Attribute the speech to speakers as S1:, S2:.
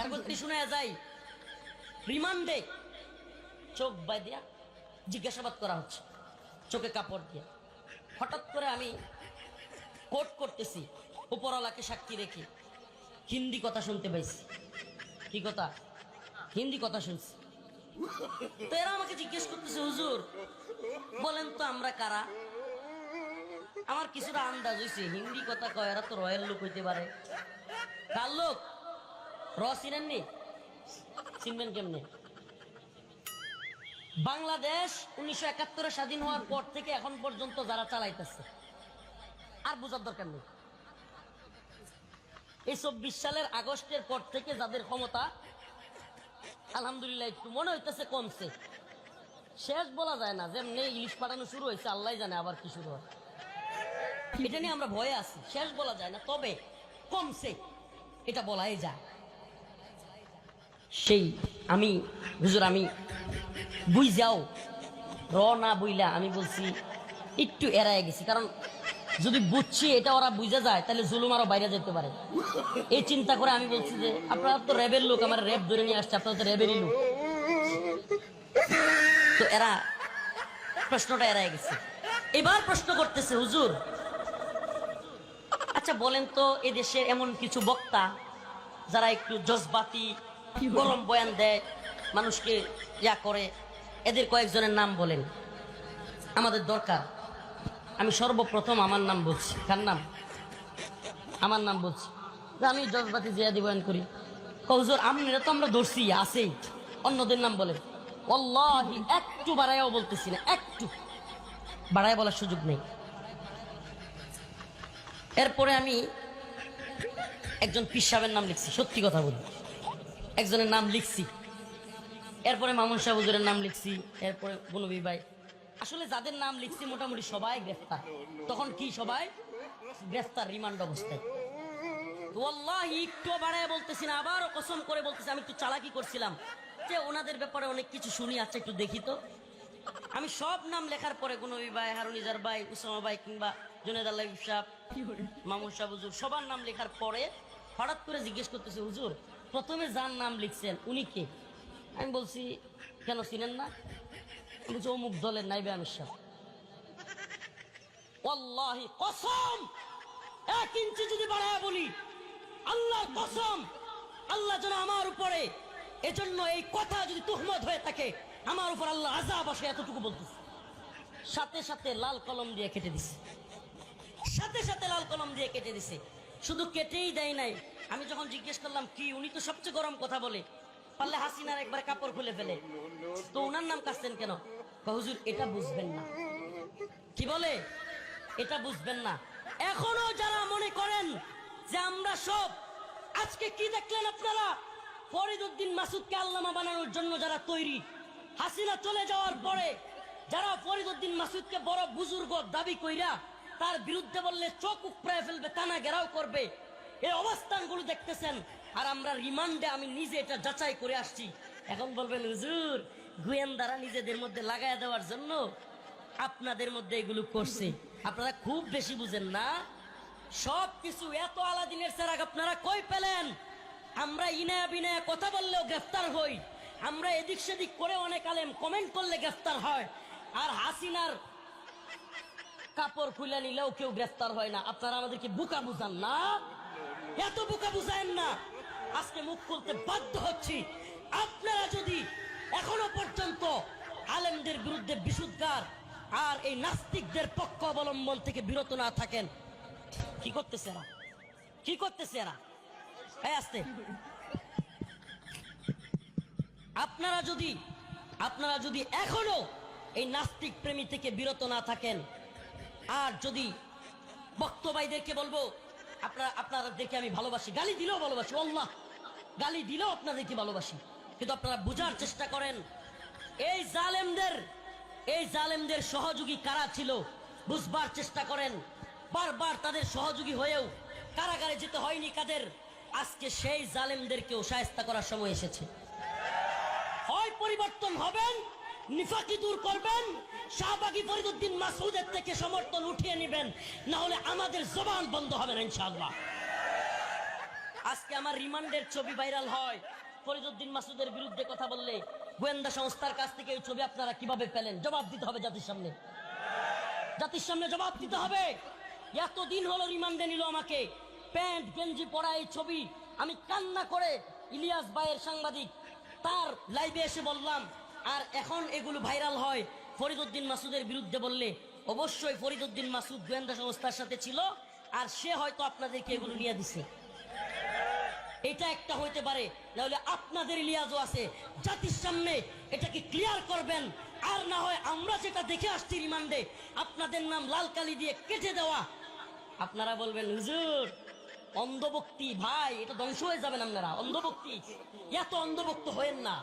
S1: কাগজটি শুনে যাই রিমান্ডে চোখ বাইদিয়া জিজ্ঞাসাবাদ করা হচ্ছে, চোখে কাপড় দিয়ে। হঠাৎ করে আমি কোর্ট করতেছি উপরওয়ালাকে সাক্ষী রেখে, হিন্দি কথা শুনতে পাইছি। কি কথা? হিন্দি কথা শুনছি। তো এরা আমাকে জিজ্ঞেস করতেছে, হুজুর বলেন তো আমরা কারা? আমার কিছুটা আন্দাজ হয়েছে হিন্দি কথা কয়, এরা তো রয়্যাল লোক হইতে পারে। কার লোক? র চিনেননি? চিনবেন কেমনে? বাংলাদেশ 1971-এ স্বাধীন হওয়ার পর থেকে এখন পর্যন্ত যারা চালাইতেছে, আর বোঝার দরকার নেই। এই 24 সালের আগস্টের পর থেকে যাদের ক্ষমতা আলহামদুলিল্লাহ একটু মনে হইতেছে কমছে। শেষ বলা যায় না, যেমনি ইলিশ পাঠানো শুরু হয়েছে আল্লাহ জানে আবার কি শুরু হয়। এটা নিয়ে আমরা ভয়ে আছি, শেষ বলা যায় না, তবে কমছে এটা বলাই যায়। সেই আমি হুজুর আমি বুঝ যাও র না বইলা আমি বলছি একটু এড়ায় গেছি, কারণ যদি বুঝছি এটা ওরা বুঝে যায় তাহলে জুলুম আরো বাইরে যেতে পারে। এই চিন্তা করে আমি বলছি যে আপনারা তো র্যাবের লোক, আমার র্যাব ধরে নিয়ে আসছে, আপনারা তো র্যাবেরই লোক। তো এরা প্রশ্নটা এড়ায় গেছে। এবার প্রশ্ন করতেছে, হুজুর আচ্ছা বলেন তো এদেশে এমন কিছু বক্তা যারা একটু জজবাতি গরম বয়ান দেয়, মানুষকে ইয়া করে, এদের কয়েকজনের নাম বলেন, আমাদের দরকার। আমি সর্বপ্রথম আমার নাম বলছি। কার নাম? আমার নাম বলছি যে আমি জজবাতি জিয়াদি বয়ান করি। হুজুর আপনারা তো আমরা ধরছি আছেই, অন্যদের নাম বলেন। ওয়াল্লাহি একটু বাড়াইয়াও বলতেছি না, একটু বাড়ায় বলার সুযোগ নেই। এরপরে আমি একজন পীর সাহেবের নাম লিখছি, সত্যি কথা বলি, একজনের নাম লিখছি। এরপরে মামুন সাহেব হুজুরের নাম লিখছি। এরপরে বনবী ভাই, আসলে যাদের নাম লিখছি মোটামুটি সবাই গ্রেফতার। তখন কি সবাই গ্রেফতার, রিমান্ড অবস্থায়। ওয়াল্লাহি একটু বাড়ায় বলতেছি না, আবারও কসম করে বলতেছি, আমি একটু চালাকি করছিলাম যে ওনাদের ব্যাপারে অনেক কিছু শুনি, আচ্ছা একটু দেখি তো। আমি সব নাম লেখার পরে বনবী ভাই, হারুনিজার ভাই, উসামা ভাই কিংবা জুনেদ আল্লাহ সাহেব, মামুন সাহেব হুজুর সবার নাম লেখার পরে হঠাৎ করে জিজ্ঞেস করতেছে, হুজুর প্রথমে যার নাম লিখছেন উনি কে? আমি বলছি কেন চিনেন না? বলছি অমুক দলের নাইবে আমির সাহেব। ওয়াল্লাহি কসম, 1 ইঞ্চি যদি বাড়ায় বলি, আল্লাহর কসম, আল্লাহ যেন আমার উপরে এজন্য এই কথা যদি তুহমত হয়ে থাকে, আমার উপর আল্লাহ আযাব আসে, এতটুকু বলতেছে। সাথে সাথে লাল কলম দিয়ে কেটে দিছে, সাথে সাথে লাল কলম দিয়ে কেটে দিছে। শুধু কেটেই দেয় নাই, আমি যখন জিজ্ঞেস করলাম কি, উনি তো সবচেয়ে গরম কথা বলে, পারলে হাসিনার একবার কাপড় খুলে ফেলে, তো উনার নাম কাটছেন কেন? হুজুর এটা বুঝবেন না। কি বলে? এটা বুঝবেন না। এখনো যারা মনে করেন যে আমরা সব, আজকে কি দেখলেন আপনারা? ফরিদউদ্দিন মাসুদকে আল্লামা বানানোর জন্য যারা তৈরি, হাসিনা চলে যাওয়ার পরে যারা ফরিদউদ্দিন মাসুদকে বড় বুজুর্গ দাবি কইরা তার বিরুদ্ধে বললে চোখ উপড়ায় ফেলবে, টানা ঘেরাও করবে, এই অবস্থানগুলো দেখতেছেন। আর আমরা রিমান্ডে, আমি নিজে এটা যাচাই করে আসছি। এখন বলবেন হুজুর গোয়েন্দারা নিজেদের মধ্যে লাগায় দেওয়ার জন্য আপনাদের মধ্যে এগুলো করছে। আপনারা খুব বেশি বুঝেন না। সব কিছু এত আলাদিনের চেরাগ আপনারা কই পেলেন? আমরা ইনায়া বিনায়া কথা বললেও গ্রেফতার হই, আমরা এদিক সেদিক করে অনেক আলেম কমেন্ট করলে গ্রেফতার হয়, আর হাসিনার কাপড় খুলে নিলেও কেউ গ্রেফতার হয় না। আপনারা আমাদেরকে বোকা বুঝান না, এত বোকা বুঝায়েন না। আজকে মুখ খুলতে বাধ্য হচ্ছি। আপনারা যদি এখনো পর্যন্ত আলেমদের বিরুদ্ধে বিশুদ্ধার আর এই নাস্তিকদের পক্ষ অবলম্বন থেকে বিরত না থাকেন, কি করতেছে এরা? কি করতেছে এরা? আসতে আপনারা যদি এখনো এই নাস্তিক প্রেমী থেকে বিরত না থাকেন, আর যদি বক্তব্যদেরকে বলবো আপনাদেরকে আমি ভালোবাসি, গালি দিলেও ভালোবাসি, আল্লাহ গালি দিলেও আপনাদেরকে ভালোবাসি, কিন্তু আপনারা বুঝার চেষ্টা করেন এই জালেমদের সহযোগী কারা ছিল, বুঝবার চেষ্টা করেন। বারবার তাদের সহযোগী হয়েও কারাগারে যেতে হয়নি কাদের। আজকে সেই জালেমদেরকেও শায়েস্তা করার সময় এসেছে। হয় পরিবর্তন হবেন, নিফাকি দূর করবেন, শাহবাগী ফরিদউদ্দিন মাসউদের থেকে সমর্থন উঠিয়ে নেবেন, না হলে আমাদের জবান বন্ধ হবে না ইনশাআল্লাহ। আজকে আমার রিমান্ডের ছবি ভাইরাল হয়, ফরিদউদ্দিন মাসুদের বিরুদ্ধে কথা বললে গোয়েন্দা সংস্থার কাছ থেকে এই ছবি আপনারা কিভাবে পেলেন? জবাব দিতে হবে জাতির সামনে, জাতির সামনে জবাব দিতে হবে। এতদিন হলো রিমান্ডে নিল আমাকে, প্যান্ট গেঞ্জি পরা এই ছবি আমি কান্না করে ইলিয়াস ভাইয়ের সাংবাদিক তার লাইভে এসে বললাম, আর এখন এগুলো ভাইরাল হয় ফরিদউদ্দিন মাসুদের বিরুদ্ধে বললে অবশ্যই ফরিদউদ্দিন মাসুদ গোয়েন্দা সংস্থার সাথে ছিল, আর সে হয়তো আপনাদেরকে এগুলো নিয়ে দিছে। এটা একটা হইতে পারে, নাহলে আপনাদের লিয়াজও আছে, জাতির সামনে এটাকে ক্লিয়ার করবেন। আর না হয় আমরা যেটা দেখে আসছি রিমান্ডে আপনাদের নাম লাল কালি দিয়ে কেটে দেওয়া, আপনারা বলবেন হুজুর অন্ধভক্তি, ভাই এটা ধ্বংস হয়ে যাবেন আপনারা, অন্ধভক্তি, এত অন্ধভক্ত হয়েন না।